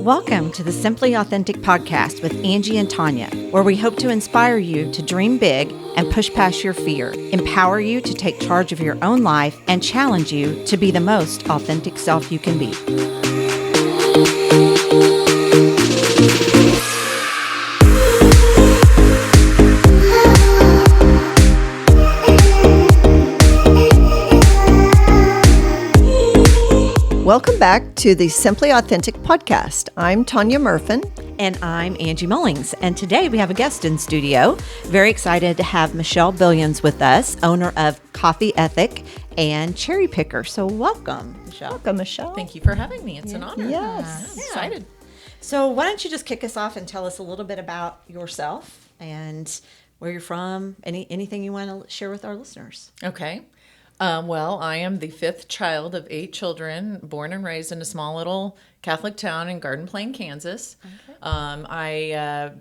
Welcome to the Simply Authentic podcast with Angie and Tonya, where we hope to inspire you to dream big and push past your fear, empower you to take charge of your own life, and challenge you to be the most authentic self you can be. Welcome back to the Simply Authentic podcast. I'm Tonya Murfin. And I'm Angie Mullings. And today we have a guest in studio. Very excited to have Michelle Billionis with us, owner of Coffee Ethic and Cherry Picker. So welcome, Michelle. Welcome, Michelle. Thank you for having me. It's an honor. Yes. I'm excited. So why don't you just kick us off and tell us a little bit about yourself and where you're from, anything you want to share with our listeners. Okay. Well, I am the fifth child of 8 children, born and raised in a small little Catholic town in Garden Plain, Kansas. Okay. I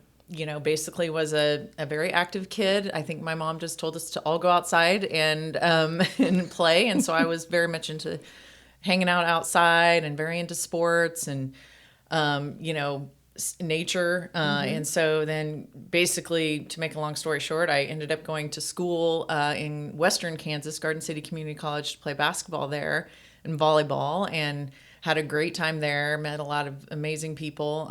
basically was a very active kid. I think my mom just told us to all go outside and and play. And so I was very much into hanging out outside and very into sports and, nature. And so then basically, to make a long story short, I ended up going to school in Western Kansas, Garden City Community College, to play basketball there and volleyball, and had a great time there, met a lot of amazing people.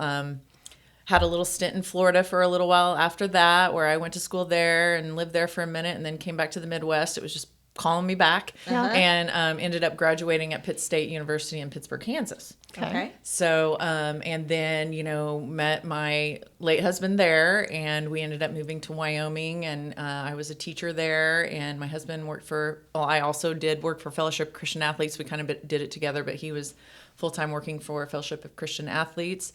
Had a little stint in Florida for a little while after that, where I went to school there and lived there for a minute and then came back to the Midwest. It was just calling me back, and ended up graduating at Pitt State University in Pittsburgh, Kansas. Okay. So, and then, met my late husband there, and we ended up moving to Wyoming, and I was a teacher there, and my husband I also did work for Fellowship of Christian Athletes. We kind of did it together, but he was full-time working for Fellowship of Christian Athletes.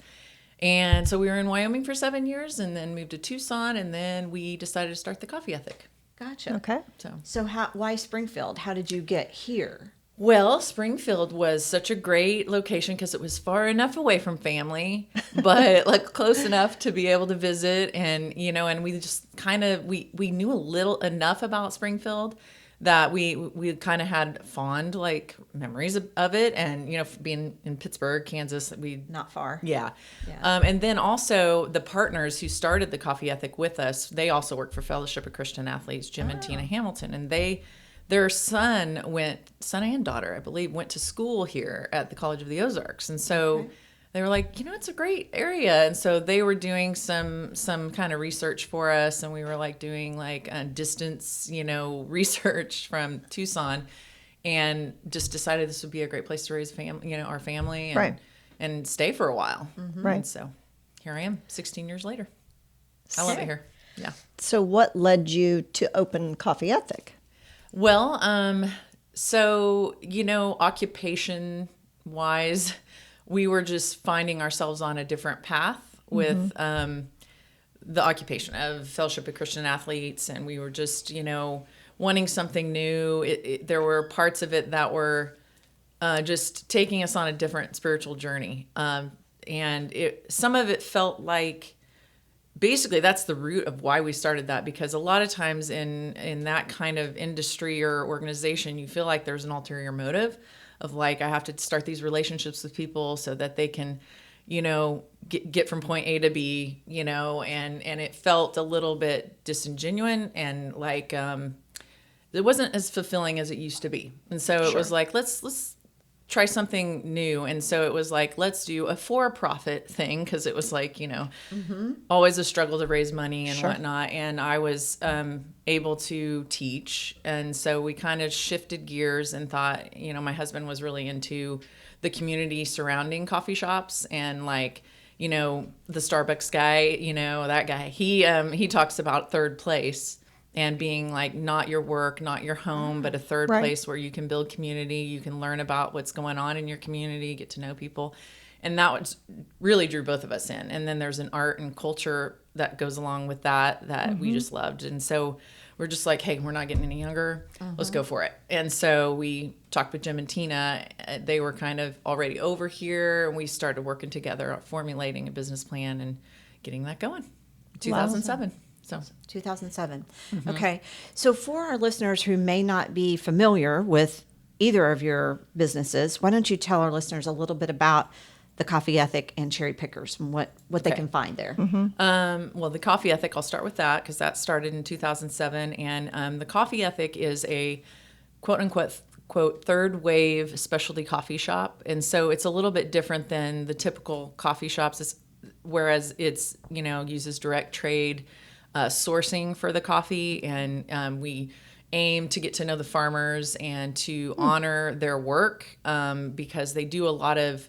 And so we were in Wyoming for 7 years, and then moved to Tucson, and then we decided to start the Coffee Ethic. Gotcha. Okay. So why Springfield? How did you get here? Well, Springfield was such a great location because it was far enough away from family, but like close enough to be able to visit. And, and we just kind of, we knew enough about Springfield that we kind of had fond memories of it. And, being in Pittsburgh, Kansas, not far. Yeah. And then also the partners who started the Coffee Ethic with us, they also work for Fellowship of Christian Athletes, Jim and Tina Hamilton. And their son and daughter, I believe, went to school here at the College of the Ozarks. And so they were like, it's a great area. And so they were doing some kind of research for us. And we were doing distance, research from Tucson, and just decided this would be a great place to raise our family and stay for a while. Mm-hmm. Right. And so here I am 16 years later. I love it here. Yeah. So what led you to open Coffee Ethic? Well, occupation wise, we were just finding ourselves on a different path with the occupation of Fellowship of Christian Athletes, and we were just, wanting something new. There were parts of it that were just taking us on a different spiritual journey, and some of it felt like, basically that's the root of why we started that, because a lot of times in that kind of industry or organization, you feel like there's an ulterior motive of I have to start these relationships with people so that they can, get from point A to B, and it felt a little bit disingenuous and it wasn't as fulfilling as it used to be. And so it was let's try something new. And so it was let's do a for-profit thing, because it was always a struggle to raise money and whatnot. And I was able to teach. And so we kind of shifted gears and thought, my husband was really into the community surrounding coffee shops, and the Starbucks guy, that guy, he talks about third place and being not your work, not your home, but a third place where you can build community, you can learn about what's going on in your community, get to know people. And that really drew both of us in. And then there's an art and culture that goes along with that we just loved. And so we're just hey, we're not getting any younger. Let's go for it. And so we talked with Jim and Tina. They were kind of already over here, and we started working together, formulating a business plan and getting that going. 2007. So 2007. Okay. So for our listeners who may not be familiar with either of your businesses, why don't you tell our listeners a little bit about the Coffee Ethic and Cherry Pickers and what they can find there. Well, the Coffee Ethic, I'll start with that because that started in 2007. And the Coffee Ethic is a quote unquote, quote, third wave specialty coffee shop. And so it's a little bit different than the typical coffee shops, whereas it's, uses direct trade sourcing for the coffee. And we aim to get to know the farmers and to honor their work because they do a lot of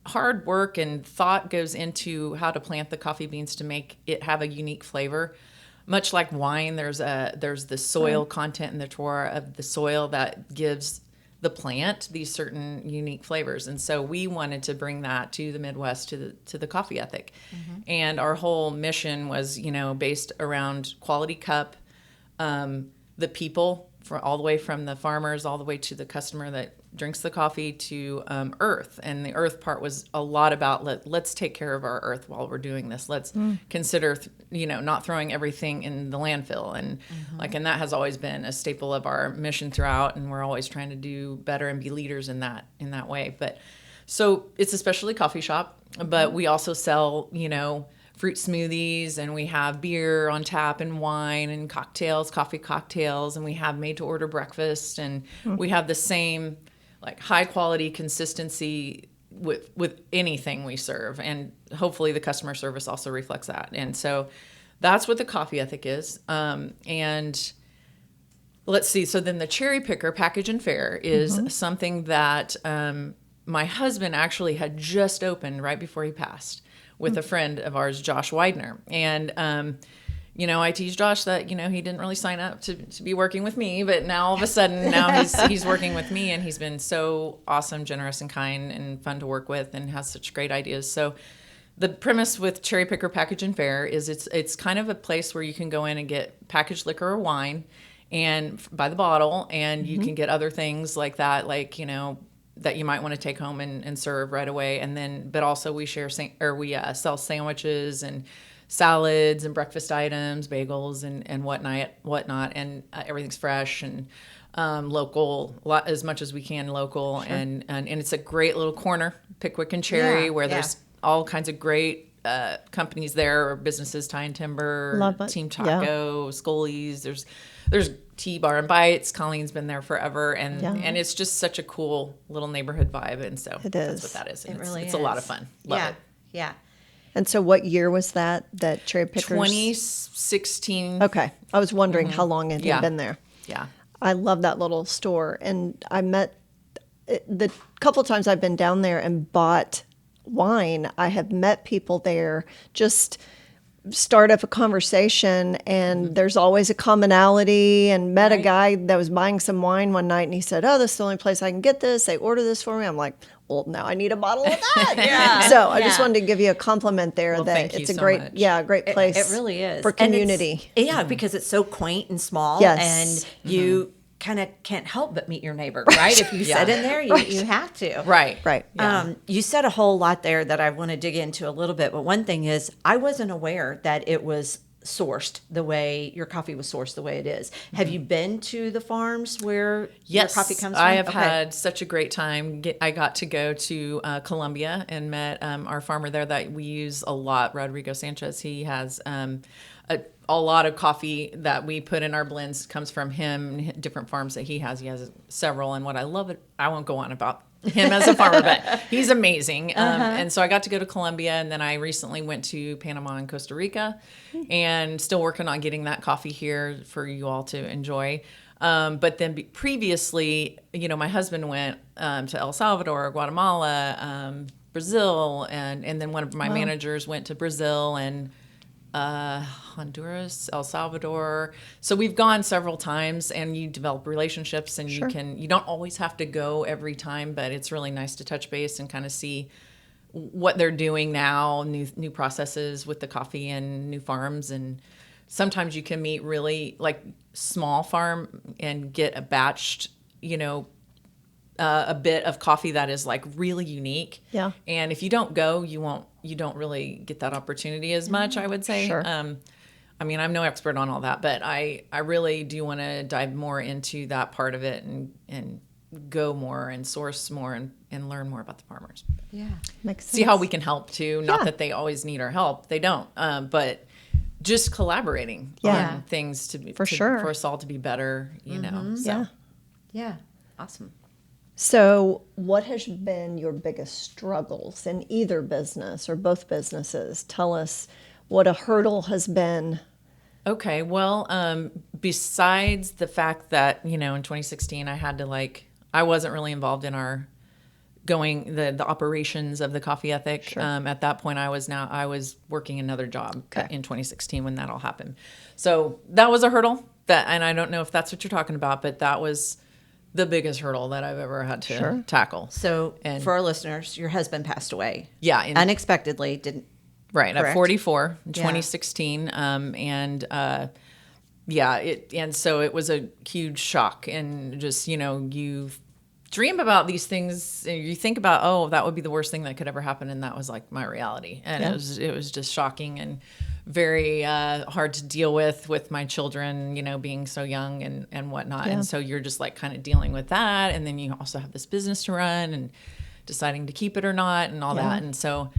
hard work and thought goes into how to plant the coffee beans to make it have a unique flavor. Much like wine, there's the soil content in the terroir of the soil that gives the plant these certain unique flavors. And so we wanted to bring that to the Midwest, to the Coffee Ethic. And our whole mission was, based around quality cup, the people, all the way from the farmers all the way to the customer that drinks the coffee, to earth. And the earth part was a lot about let's take care of our earth while we're doing this. Let's consider not throwing everything in the landfill, and and that has always been a staple of our mission throughout, and we're always trying to do better and be leaders in that way. But so it's a specialty coffee shop, but we also sell fruit smoothies, and we have beer on tap and wine and cocktails, coffee cocktails, and we have made to order breakfast, and we have the same high quality consistency with anything we serve, and hopefully the customer service also reflects that. And so that's what the Coffee Ethic is. And let's see, so then the Cherry Picker Package and Fare is something that my husband actually had just opened right before he passed with a friend of ours, Josh Widener. And I tease Josh that, he didn't really sign up to be working with me, but now all of a sudden he's working with me, and he's been so awesome, generous, and kind, and fun to work with, and has such great ideas. So the premise with Cherry Picker Package and Fare is it's kind of a place where you can go in and get packaged liquor or wine and by the bottle, and you can get other things like that, that you might want to take home and serve right away. And then, but also we sell sandwiches and salads and breakfast items, bagels and whatnot, and everything's fresh and local, as much as we can local. Sure. And it's a great little corner, Pickwick and Cherry, where there's all kinds of great companies there, or businesses, Tie and Timber, Team Taco, Scully's. There's T-Bar and Bites. Colleen's been there forever, and it's just such a cool little neighborhood vibe. And so that's what that is. And it's a lot of fun. Love it. Yeah. And so what year was that Cherry Pickers? 2016. Okay. I was wondering how long it had been there. Yeah. I love that little store. And I met, the couple of times I've been down there and bought wine, I have met people there, just start up a conversation, and there's always a commonality, and met a guy that was buying some wine one night, and he said, this is the only place I can get this. They order this for me. I'm like, well, now I need a bottle of that. So I just wanted to give you a compliment there, that it's a great, great place. It really is. For community. Because it's so quaint and small. Yes. And you kind of can't help but meet your neighbor, right? If you sit in there, you have to. Right. Yeah. You said a whole lot there that I want to dig into a little bit, but one thing is I wasn't aware that it was sourced the way your coffee was sourced the way it is. Have you been to the farms where your coffee comes from? I have had such a great time. I got to go to Colombia and met our farmer there that we use a lot, Rodrigo Sanchez. He has a lot of coffee that we put in our blends comes from him, different farms that he has. He has several, and what I love, I won't go on about him as a farmer, but he's amazing. And so I got to go to Colombia, and then I recently went to Panama and Costa Rica, and still working on getting that coffee here for you all to enjoy. But then previously, my husband went to El Salvador, Guatemala, Brazil, and then one of my managers went to Brazil and Honduras, El Salvador. So we've gone several times, and you develop relationships, and you don't always have to go every time, but it's really nice to touch base and kind of see what they're doing now, new processes with the coffee and new farms. And sometimes you can meet really small farm and get a batched, a bit of coffee that is really unique. Yeah. And if you don't go, you don't really get that opportunity as much, I would say. Sure. I'm no expert on all that, but I really do want to dive more into that part of it and go more and source more and learn more about the farmers. Yeah. Makes sense. See how we can help too. Not Yeah. that they always need our help. They don't. But just collaborating Yeah. on things to be For sure. for us all to be better, you know. So. Yeah. Yeah. Awesome. So, what has been your biggest struggles in either business or both businesses? Tell us what a hurdle has been. Okay, well, besides the fact that, you know, in 2016 I had to I wasn't really involved in our the operations of the Coffee Ethic. Sure. At that point I was working another job Okay. in 2016 when that all happened. So that was a hurdle and I don't know if that's what you're talking about, but that was the biggest hurdle that I've ever had to tackle. So, And- for our listeners, your husband passed away. Yeah. Unexpectedly. Didn't. Right, Correct? at 44 in Yeah. 2016, and so it was a huge shock, and just, you know, you dream about these things, and you think about, oh, that would be the worst thing that could ever happen, and that was like my reality, and it was just shocking and very hard to deal with my children, you know, being so young and whatnot, and so you're just like kind of dealing with that, and then you also have this business to run and deciding to keep it or not, and all that, and so.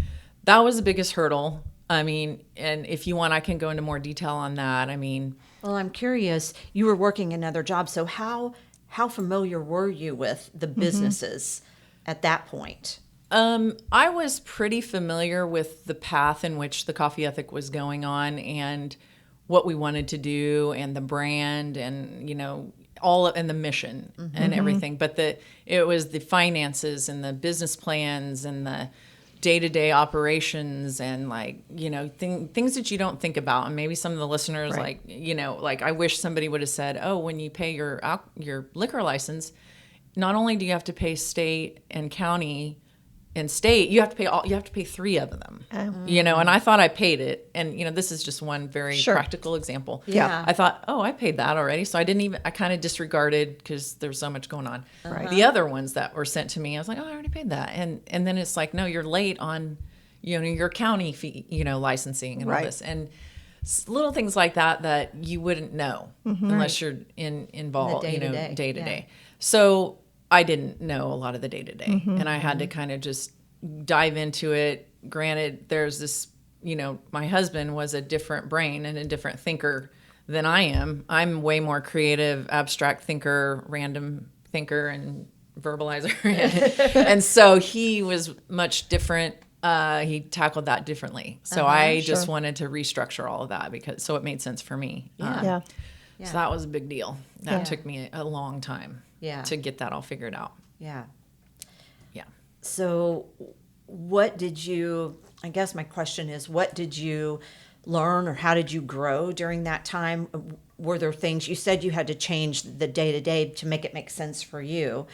That was the biggest hurdle. I mean, and if you want, I can go into more detail on that. I mean, Well, I'm curious. You were working another job, so how familiar were you with the businesses at that point? I was pretty familiar with the path in which the Coffee Ethic was going on and what we wanted to do and the brand and, you know, and the mission and everything. But it was the finances and the business plans and the day-to-day operations and you know, things that you don't think about. And maybe some of the listeners you know, I wish somebody would have said, oh, when you pay your liquor license, not only do you have to pay state and county and state, you have to pay 3 of them. You know, and I thought I paid it. And, you know, this is just one very practical example. Yeah. I thought, oh, I paid that already. So I kind of disregarded because there's so much going on. Right. The other ones that were sent to me, I was like, oh, I already paid that. And then it's like, no, you're late on, you know, your county fee, you know, licensing and all this. And little things like that you wouldn't know unless you're involved, you know, day to day. So I didn't know a lot of the day to day, and I had to kind of just dive into it. Granted, there's this, you know, my husband was a different brain and a different thinker than I am. I'm way more creative, abstract thinker, random thinker, and verbalizer. And so he was much different. He tackled that differently. So I just wanted to restructure all of that so it made sense for me. Yeah. So that was a big deal. That took me a long time to get that all figured out. Yeah. Yeah. So I guess my question is, what did you learn or how did you grow during that time? Were there things, you said you had to change the day-to-day to make it make sense for you.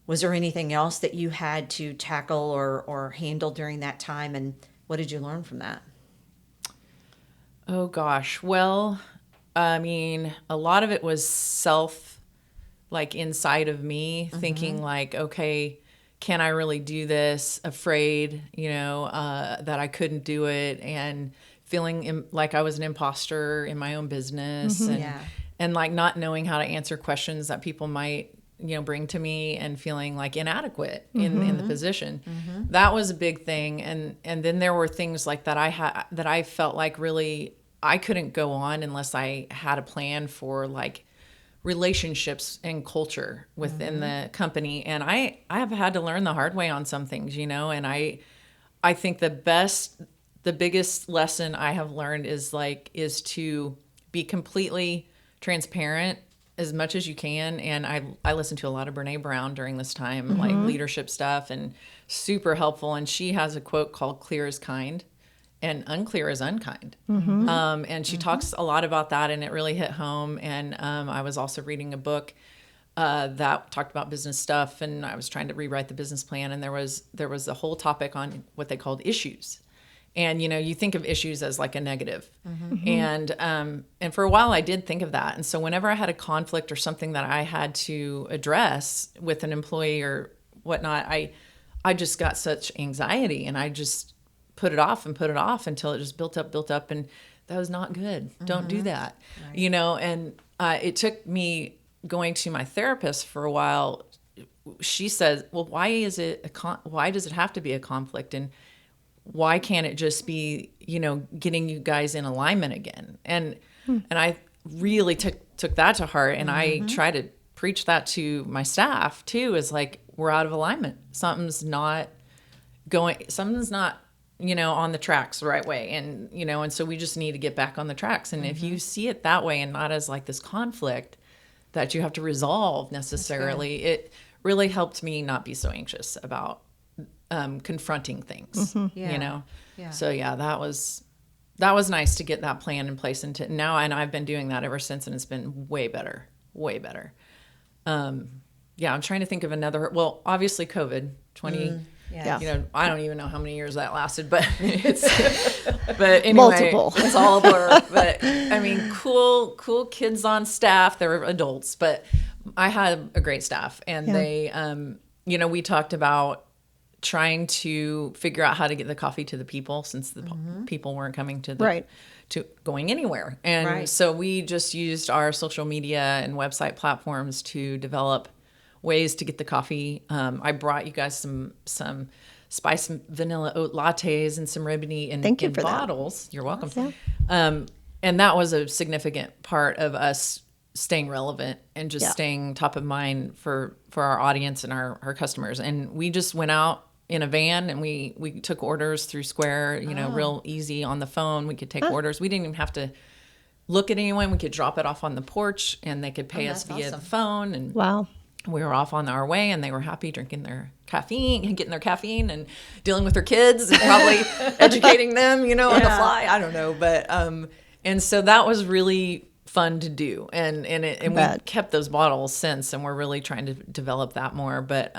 Was there anything else that you had to tackle or handle during that time? And what did you learn from that? Oh, gosh. Well, I mean, a lot of it was inside of me, thinking okay, can I really do this? Afraid, you know, that I couldn't do it, and feeling like I was an imposter in my own business, and like not knowing how to answer questions that people might, you know, bring to me, and feeling like inadequate in the position. That was a big thing. And then there were things like that I felt like really I couldn't go on unless I had a plan for like relationships and culture within the company. And I have had to learn the hard way on some things, you know, and I think the biggest lesson I have learned is to be completely transparent as much as you can. And I listened to a lot of Brene Brown during this time, like leadership stuff, and super helpful. And she has a quote called "Clear is kind and unclear is unkind." And she talks a lot about that, and it really hit home. And I was also reading a book that talked about business stuff, and I was trying to rewrite the business plan, and there was a whole topic on what they called issues. And, you know, you think of issues as like a negative. And for a while I did think of that. And so whenever I had a conflict or something that I had to address with an employee or whatnot, I just got such anxiety, and I just put it off until it just built up. And that was not good. Don't do that. Right. You know, and it took me going to my therapist for a while she says, well, why does it have to be a conflict? And why can't it just be, getting you guys in alignment again? And I really took that to heart. And I try to preach that to my staff too, is like, we're out of alignment. Something's not, on the tracks the right way. And, and so we just need to get back on the tracks. And if you see it that way and not as like this conflict that you have to resolve necessarily, it really helped me not be so anxious about confronting things, Yeah. So that was nice to get that plan in place and I've been doing that ever since, and it's been way better. I'm trying to think of another, well, obviously COVID 20, I don't even know how many years that lasted, but but anyway, multiple. It's all a blur. But I mean, cool kids on staff. They were adults, but I had a great staff, and they, we talked about trying to figure out how to get the coffee to the people, since the people weren't coming to the to going anywhere. And so we just used our social media and website platforms to develop ways to get the coffee. I brought you guys some spice vanilla oat lattes and some ribney in bottles. You're welcome. Yeah. And that was a significant part of us staying relevant and just staying top of mind for our audience and our customers. And we just went out in a van, and we took orders through Square, real easy on the phone. We could take orders. We didn't even have to look at anyone. We could drop it off on the porch, and they could pay us via the phone. And we were off on our way, and they were happy drinking their caffeine and getting their caffeine and dealing with their kids and probably educating them, on the fly. I don't know. But, and so that was really fun to do. And we kept those bottles since, and we're really trying to develop that more. But,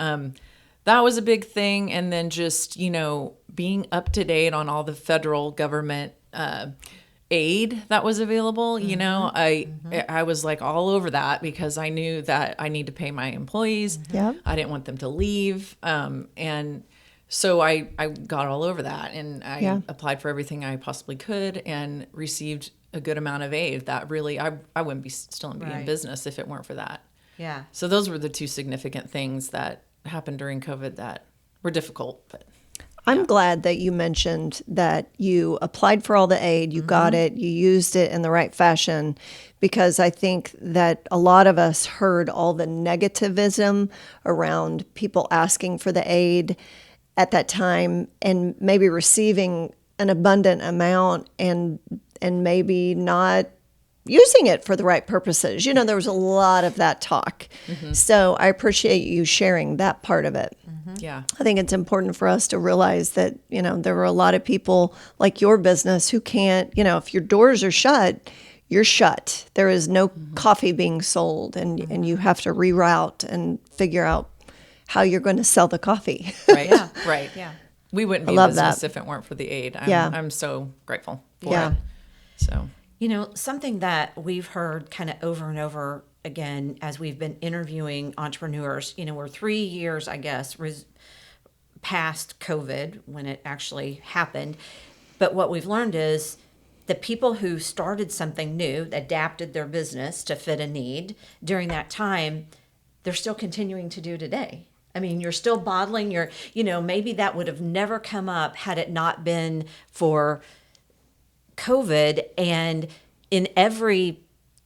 that was a big thing. And then just, being up to date on all the federal government, aid that was available. I was like all over that, because I knew that I need to pay my employees. I didn't want them to leave. And so I got all over that, and I applied for everything I possibly could and received a good amount of aid that really, I wouldn't be in business if it weren't for that. Yeah. So those were the two significant things that happened during COVID that were difficult, but I'm glad that you mentioned that you applied for all the aid, you got it, you used it in the right fashion, because I think that a lot of us heard all the negativism around people asking for the aid at that time and maybe receiving an abundant amount and maybe not using it for the right purposes. There was a lot of that talk. So I appreciate you sharing that part of it. Yeah. I think it's important for us to realize that, there were a lot of people like your business who can't, if your doors are shut, you're shut. There is no coffee being sold, and you have to reroute and figure out how you're going to sell the coffee. Right. Yeah. Right. Yeah. We wouldn't be in business if it weren't for the aid. I'm so grateful for it. So. Something that we've heard kind of over and over again as we've been interviewing entrepreneurs, we're 3 years, I guess, past COVID when it actually happened. But what we've learned is the people who started something new, adapted their business to fit a need during that time, they're still continuing to do today. I mean, you're still bottling your, maybe that would have never come up had it not been for COVID, and in every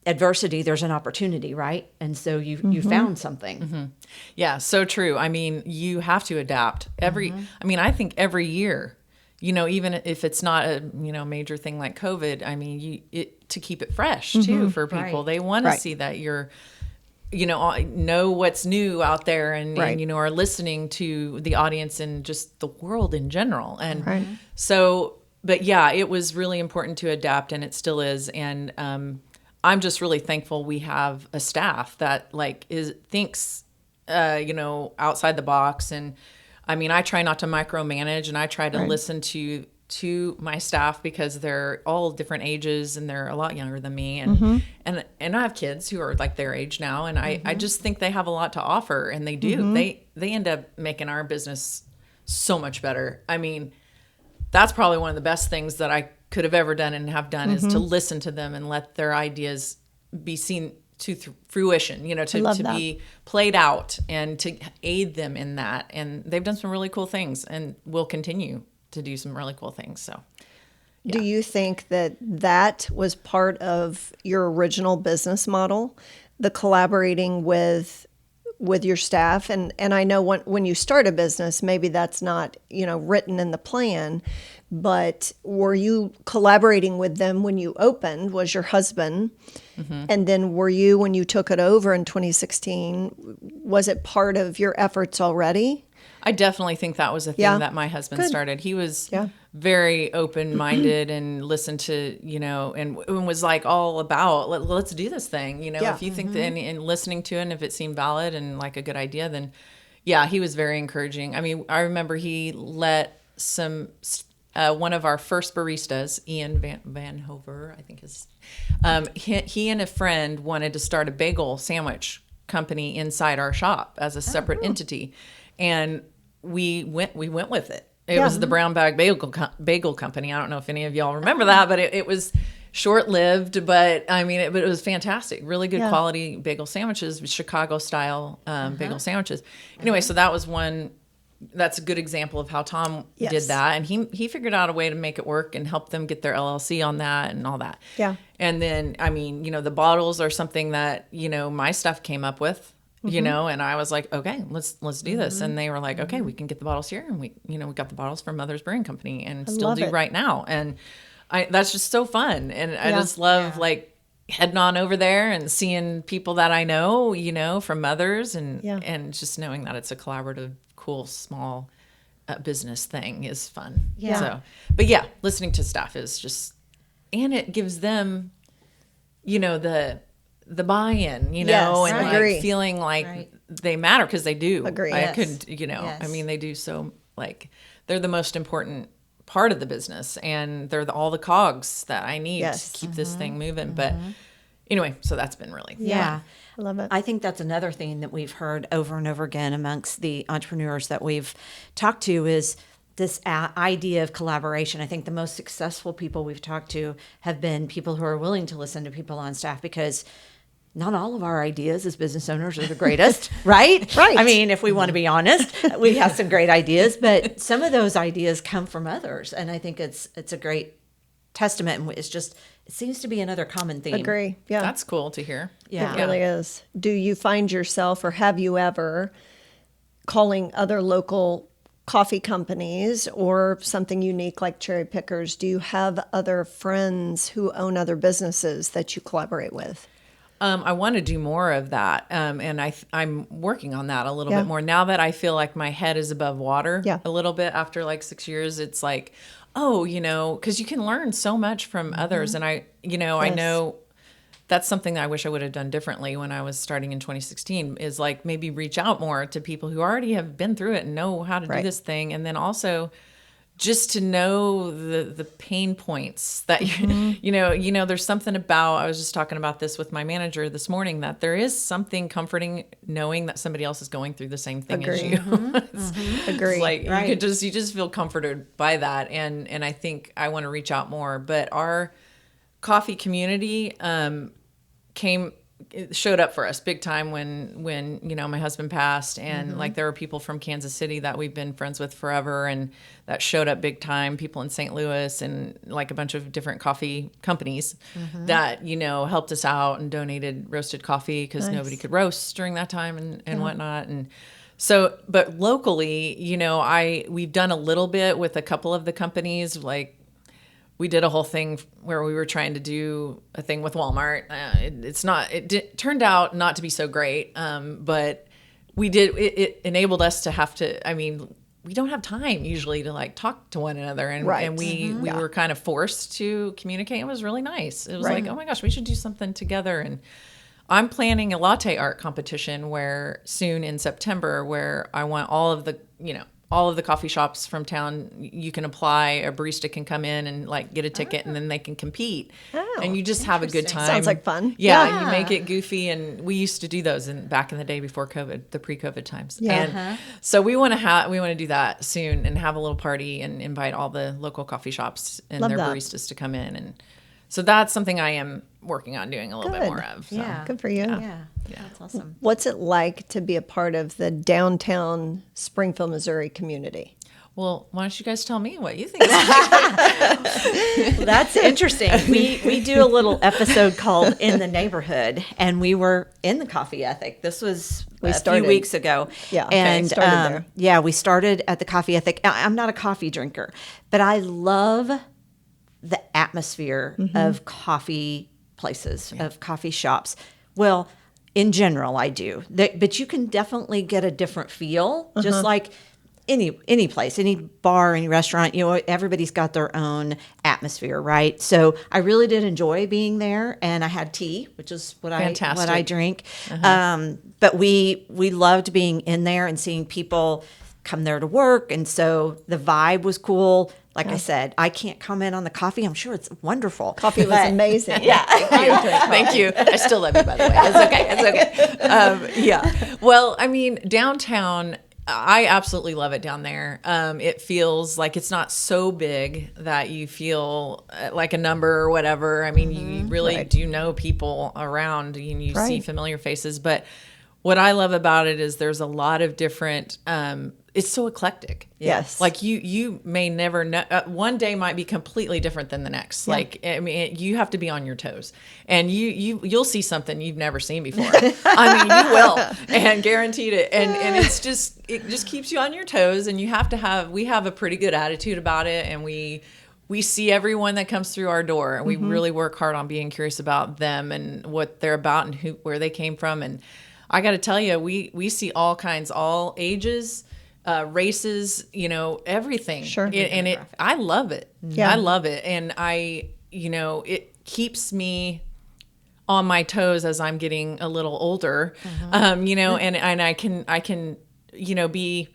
adversity there's an opportunity, right? And so you found something. Yeah, so true. I mean, you have to adapt I think every year, even if it's not a major thing like COVID, I mean, to keep it fresh too for people. They want to see that you're know what's new out there, and are listening to the audience and just the world in general. And so, but yeah, it was really important to adapt, and it still is. And I'm just really thankful we have a staff that thinks, outside the box. And I mean, I try not to micromanage, and I try to listen to my staff, because they're all different ages and they're a lot younger than me. And and I have kids who are like their age now, and I just think they have a lot to offer, and they do. They end up making our business so much better. I mean, that's probably one of the best things that I could have ever done and have done is to listen to them and let their ideas be seen fruition, to love that. be played out and to aid them in that. And they've done some really cool things and will continue to do some really cool things. So, Do you think that was part of your original business model, the collaborating with your staff? And I know when you start a business, maybe that's not, written in the plan, but were you collaborating with them when you opened? Was your husband? Mm-hmm. And then were you, when you took it over in 2016, was it part of your efforts already? I definitely think that was a thing that my husband started. He was very open-minded and listened to, and was like all about, let's do this thing. If you think that, and listening to it, and if it seemed valid and like a good idea, then he was very encouraging. I mean, I remember he let one of our first baristas, Ian Van Hover, I think he and a friend wanted to start a bagel sandwich company inside our shop as a separate entity. And we went with it. It was the Brown Bag Bagel Company. I don't know if any of y'all remember that, but it was short-lived. But I mean, it was fantastic. Really good quality bagel sandwiches, Chicago style bagel sandwiches. Anyway, so that was one. That's a good example of how Tom did that, and he figured out a way to make it work and help them get their LLC on that and all that. Yeah. And then I mean, the bottles are something that my staff came up with. And I was like, okay, let's do this. And they were like, okay, we can get the bottles here. And we got the bottles from Mother's Brewing Company and still do right now. And that's just so fun. And I just love like heading on over there and seeing people that I know, from Mother's and just knowing that it's a collaborative, cool, small business thing is fun. Yeah. So, but listening to staff is just, and it gives them, the buy-in, and like feeling like they matter because they do. Agree. I couldn't, I mean, they do so like they're the most important part of the business, and they're all the cogs that I need to keep this thing moving. But anyway, so that's been really fun. I love it. I think that's another thing that we've heard over and over again amongst the entrepreneurs that we've talked to is this idea of collaboration. I think the most successful people we've talked to have been people who are willing to listen to people on staff because not all of our ideas as business owners are the greatest, right? Right. I mean, if we want to be honest, we have some great ideas, but some of those ideas come from others. And I think it's a great testament. And it seems to be another common theme. Agree. Yeah. That's cool to hear. Yeah. It really is. Do you find yourself, or have you ever, calling other local coffee companies or something unique like Cherry Pickers? Do you have other friends who own other businesses that you collaborate with? I want to do more of that, and I'm working on that a little bit more now that I feel like my head is above water a little bit after like 6 years. It's like, because you can learn so much from others, and I know that's something that I wish I would have done differently when I was starting in 2016. Is like maybe reach out more to people who already have been through it and know how to do this thing, and then also just to know the pain points that there's something about, I was just talking about this with my manager this morning, that there is something comforting knowing that somebody else is going through the same thing as you. Agree. It's like you just feel comforted by that, and I think I want to reach out more. But our coffee community showed up for us big time when my husband passed, and like there were people from Kansas City that we've been friends with forever, and that showed up big time. People in St. Louis and like a bunch of different coffee companies that helped us out and donated roasted coffee because nobody could roast during that time and whatnot. And so, but locally, we've done a little bit with a couple of the companies. Like we did a whole thing where we were trying to do a thing with Walmart. It turned out not to be so great. But it enabled us to have to, we don't have time usually to like talk to one another. And we were kind of forced to communicate. It was really nice. It was like, oh my gosh, we should do something together. And I'm planning a latte art competition soon in September, where I want all of the coffee shops from town, you can apply, a barista can come in and like get a ticket and then they can compete. And you just have a good time. Sounds like fun. Yeah, you make it goofy, and we used to do those back in the day before COVID, the pre-COVID times. Yeah. And so we want to do that soon and have a little party and invite all the local coffee shops and their baristas to come in. And So that's something I am working on doing a little bit Good. more of. So. Yeah. Good for you. Yeah. That's awesome. What's it like to be a part of the downtown Springfield, Missouri community? Well, why don't you guys tell me what you think? Well, that's interesting. We do a little episode called In the Neighborhood, and we were in the Coffee Ethic. This was a few weeks ago. Yeah, okay, and started there. yeah, we started at the Coffee Ethic. I'm not a coffee drinker, but I love the atmosphere of coffee places, of coffee shops. Well, in general, I do. But you can definitely get a different feel, just like any place, any bar, any restaurant. Everybody's got their own atmosphere, right? So I really did enjoy being there, and I had tea, which is what I drink. But we loved being in there and seeing people come there to work, and so the vibe was cool. Like I said, I can't comment on the coffee. I'm sure it's wonderful. Coffee was amazing. Yeah. Thank you. I still love you, by the way. It's okay. Yeah. Well, I mean, downtown, I absolutely love it down there. It feels like it's not so big that you feel like a number or whatever. I mean, you really do know people around and you see familiar faces. But what I love about it is there's a lot of different, it's so eclectic. Yes. Like you may never know, one day might be completely different than the next. Yeah. Like, I mean, you have to be on your toes, and you'll see something you've never seen before. I mean, you will, and guaranteed it. And it just keeps you on your toes, and we have a pretty good attitude about it. And we see everyone that comes through our door, and we really work hard on being curious about them and what they're about and where they came from. And I got to tell you, we see all kinds, all ages, races, everything. Sure. I love it. Yeah. I love it. And it keeps me on my toes as I'm getting a little older, and I can, be,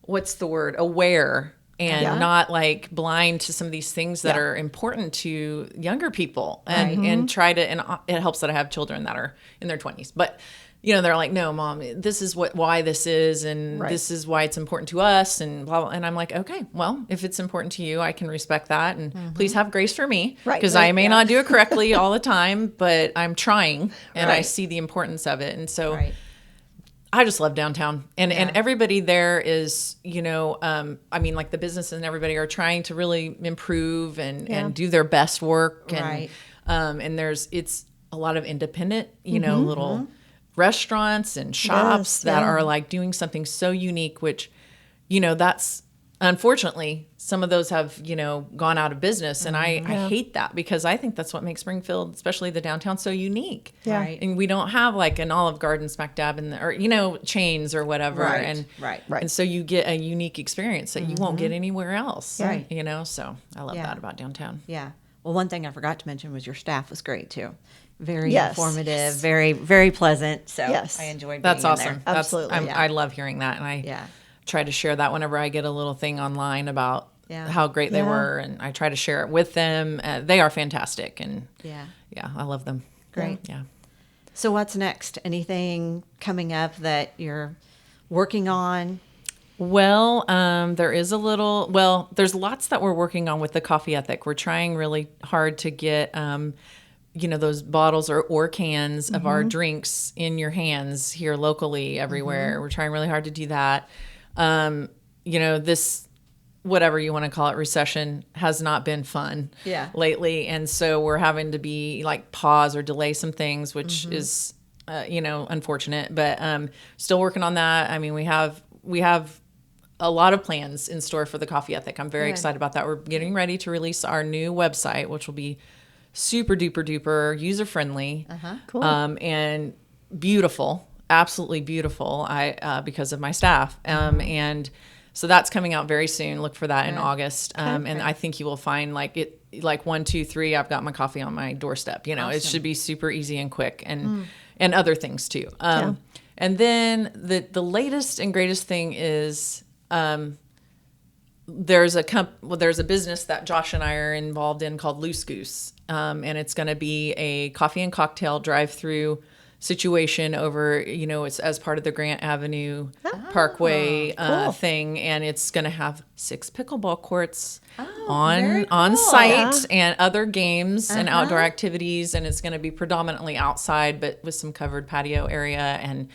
what's the word? Aware and not like blind to some of these things that are important to younger people, and try to, and it helps that I have children that are in their 20s, but they're like, no, Mom, this is why this is, and this is why it's important to us, and blah, blah. And I'm like, okay, well, if it's important to you, I can respect that, and please have grace for me, because I may not do it correctly all the time, but I'm trying, and I see the importance of it, and so I just love downtown, and everybody there is, I mean, like the businesses and everybody are trying to really improve and do their best work, and it's a lot of independent, little restaurants and shops that are like doing something so unique, which, that's unfortunately some of those have, gone out of business. And I hate that, because I think that's what makes Springfield, especially the downtown, so unique. Yeah. Right. And we don't have like an Olive Garden smack dab in or, chains or whatever. Right. And so you get a unique experience that you won't get anywhere else. Right. So I love that about downtown. Yeah. Well, one thing I forgot to mention was your staff was great too. Very informative, very, very pleasant. So I enjoyed being That's in awesome. there. Absolutely. I love hearing that. And I try to share that whenever I get a little thing online about how great they were. And I try to share it with them. They are fantastic. And I love them. Great. Yeah. So what's next? Anything coming up that you're working on? Well, there's lots that we're working on with the Coffee Ethic. We're trying really hard to get, those bottles or cans of our drinks in your hands here locally everywhere. We're trying really hard to do that. This, whatever you want to call it, recession has not been fun lately. And so we're having to be like pause or delay some things, which is, unfortunate, but still working on that. I mean, we have a lot of plans in store for the Coffee Ethic. I'm very excited about that. We're getting ready to release our new website, which will be super duper duper user friendly, Cool. and beautiful, absolutely beautiful. Because of my staff, and so that's coming out very soon. Look for that in August, and I think you will find like 1, 2, 3. I've got my coffee on my doorstep. Awesome. It should be super easy and quick, and other things too. And then the latest and greatest thing is. There's a business that Josh and I are involved in called Loose Goose, and it's going to be a coffee and cocktail drive-through situation over, it's as part of the Grant Avenue Parkway thing, and it's going to have 6 pickleball courts on site and other games and outdoor activities, and it's going to be predominantly outside, but with some covered patio area, and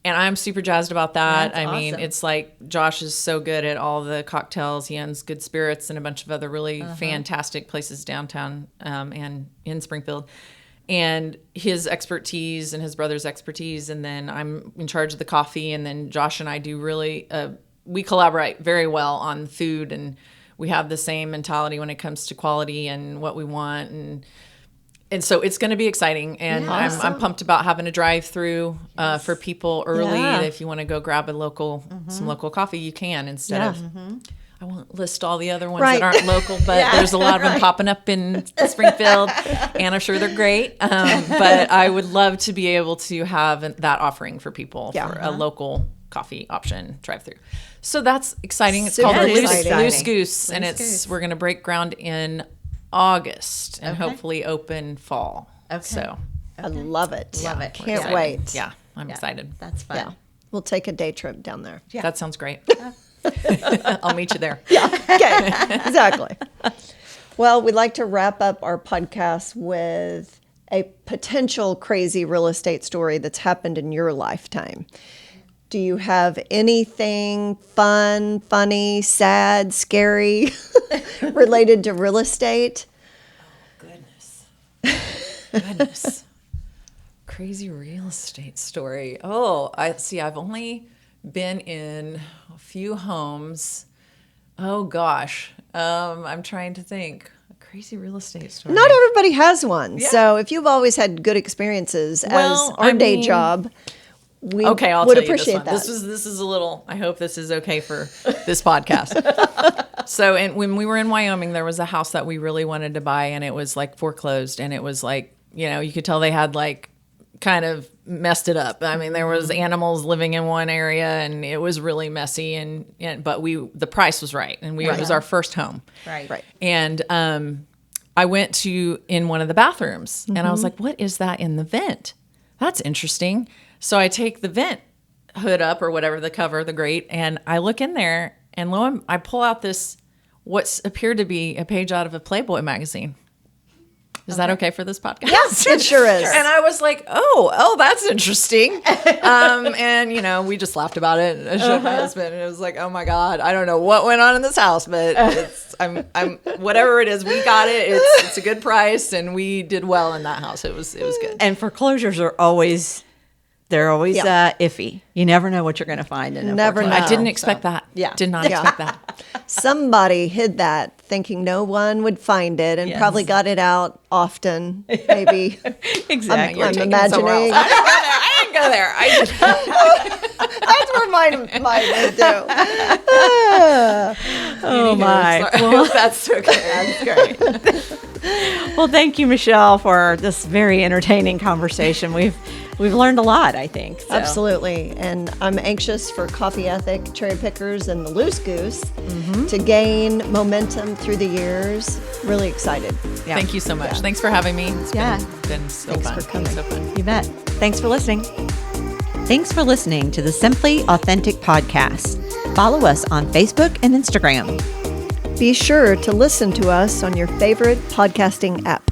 I'm super jazzed about that. That's mean, awesome. it's like Josh is so good at all the cocktails. He owns Good Spirits and a bunch of other really fantastic places downtown and in Springfield. And his expertise and his brother's expertise, and then I'm in charge of the coffee, and then Josh and I do really, we collaborate very well on food, and we have the same mentality when it comes to quality and what we want, and so it's going to be exciting, and I'm pumped about having a drive-through for people early. If you want to go grab some local coffee, you can instead of. I won't list all the other ones that aren't local, but there's a lot of them popping up in Springfield, and I'm sure they're great. But I would love to be able to have that offering for people for a local coffee option drive-through. So that's exciting. It's called the Loose Goose, and we're going to break ground in August and hopefully open fall. Okay. So I love it. Love it. Can't wait. Yeah, I'm excited. That's fun. Yeah. We'll take a day trip down there. That sounds great. I'll meet you there. Okay, exactly. Well, we'd like to wrap up our podcast with a potential crazy real estate story that's happened in your lifetime. Do you have anything fun, funny, sad, scary related to real estate? Goodness. Crazy real estate story. Oh, I've only been in a few homes. Oh gosh. I'm trying to think. A crazy real estate story. Not everybody has one. Yeah. So if you've always had good experiences as our day job, we I'll would tell you appreciate this that. This is a little, I hope this is okay for this podcast. So when we were in Wyoming, there was a house that we really wanted to buy, and it was like foreclosed, and it was like, you could tell they had like kind of messed it up. I mean, there was animals living in one area, and it was really messy, but the price was right, and it was our first home. Right. And I went in one of the bathrooms, and I was like, what is that in the vent? That's interesting. So I take the vent hood up, or whatever, the cover, the grate, and I look in there, and I pull out what appeared to be a page out of a Playboy magazine. Is that okay for this podcast? Yes, it sure is. And I was like, oh, that's interesting. And, we just laughed about it. And I showed my husband, and it was like, oh my God, I don't know what went on in this house, but I'm whatever it is, we got it. It's a good price, and we did well in that house. It was good. And foreclosures are always iffy. You never know what you're going to find in a Never foreclosure. know. I didn't expect that. Yeah. Did not expect that. Somebody hid that thinking no one would find it, and probably got it out often, maybe. Exactly. I'm Taken somewhere imagining. else. I didn't go there. That's where mine would do. Oh my. Well, that's okay. That's great. Well, thank you, Michelle, for this very entertaining conversation. We've learned a lot, I think. So. Absolutely. And I'm anxious for Coffee Ethic, Cherry Pickers, and the Loose Goose to gain momentum through the years. Really excited. Yeah. Thank you so much. Thanks for having me. It's been so Thanks fun. for coming. So fun. You bet. Thanks for listening. Thanks for listening to the Simply Authentic podcast. Follow us on Facebook and Instagram. Be sure to listen to us on your favorite podcasting app.